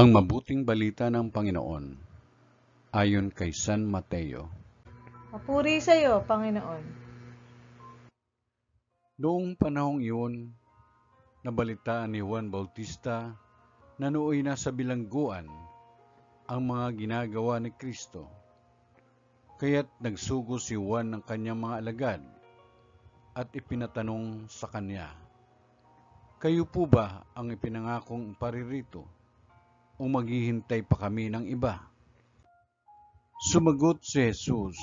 Ang mabuting balita ng Panginoon ayon kay San Mateo. Papuri sa iyo, Panginoon. Noong panahong iyon, nabalitaan ni Juan Bautista na nooy nasa bilangguan ang mga ginagawa ni Kristo. Kaya't nagsugo si Juan ng kanyang mga alagad at ipinatanong sa kanya, "Kayo po ba ang ipinangakong paririto o maghihintay pa kami ng iba?" Sumagot si Jesus,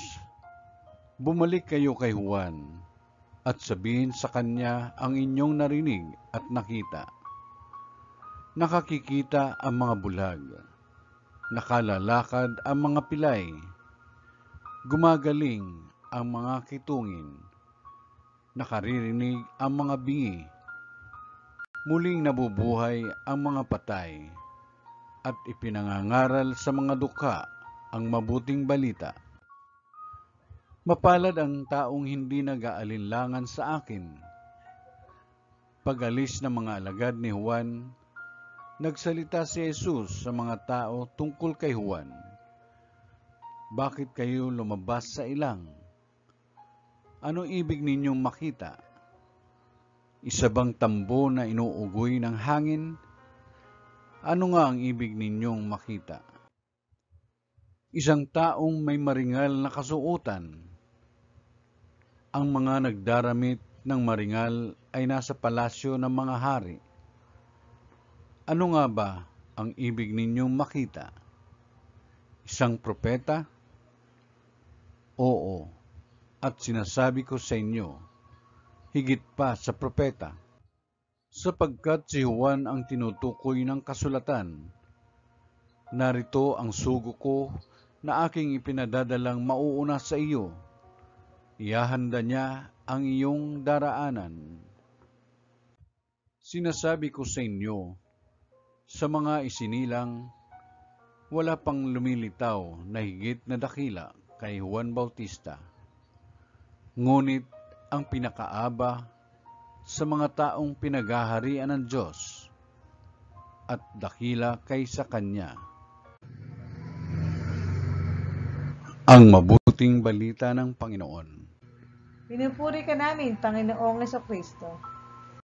"Bumalik kayo kay Juan at sabihin sa kanya ang inyong narinig at nakita. Nakakikita ang mga bulag, nakalalakad ang mga pilay, gumagaling ang mga kitungin, nakaririnig ang mga bingi, muling nabubuhay ang mga patay, at ipinangangaral sa mga dukha ang mabuting balita. Mapalad ang taong hindi nag-aalinlangan sa akin." Pag-alis ng mga alagad ni Juan, nagsalita si Jesus sa mga tao tungkol kay Juan. "Bakit kayo lumabas sa ilang? Anong ibig ninyong makita? Isa bang tambo na inuugoy ng hangin? Ano nga ang ibig ninyong makita? Isang taong may maringal na kasuotan. Ang mga nagdaramit ng maringal ay nasa palasyo ng mga hari. Ano nga ba ang ibig ninyong makita? Isang propeta? Oo, at sinasabi ko sa inyo, higit pa sa propeta. Sapagkat si Juan ang tinutukoy ng kasulatan, narito ang sugo ko na aking ipinadadalang mauuna sa iyo. Ihahanda niya ang iyong daraanan. Sinasabi ko sa inyo, sa mga isinilang, wala pang lumilitaw na higit na dakila kay Juan Bautista. Ngunit ang pinakaaba sa mga taong pinaghaharian ng Diyos at dakila kaysa kanya. Ang mabuting balita ng Panginoon. Pinupuri ka namin, Panginoong Jesucristo.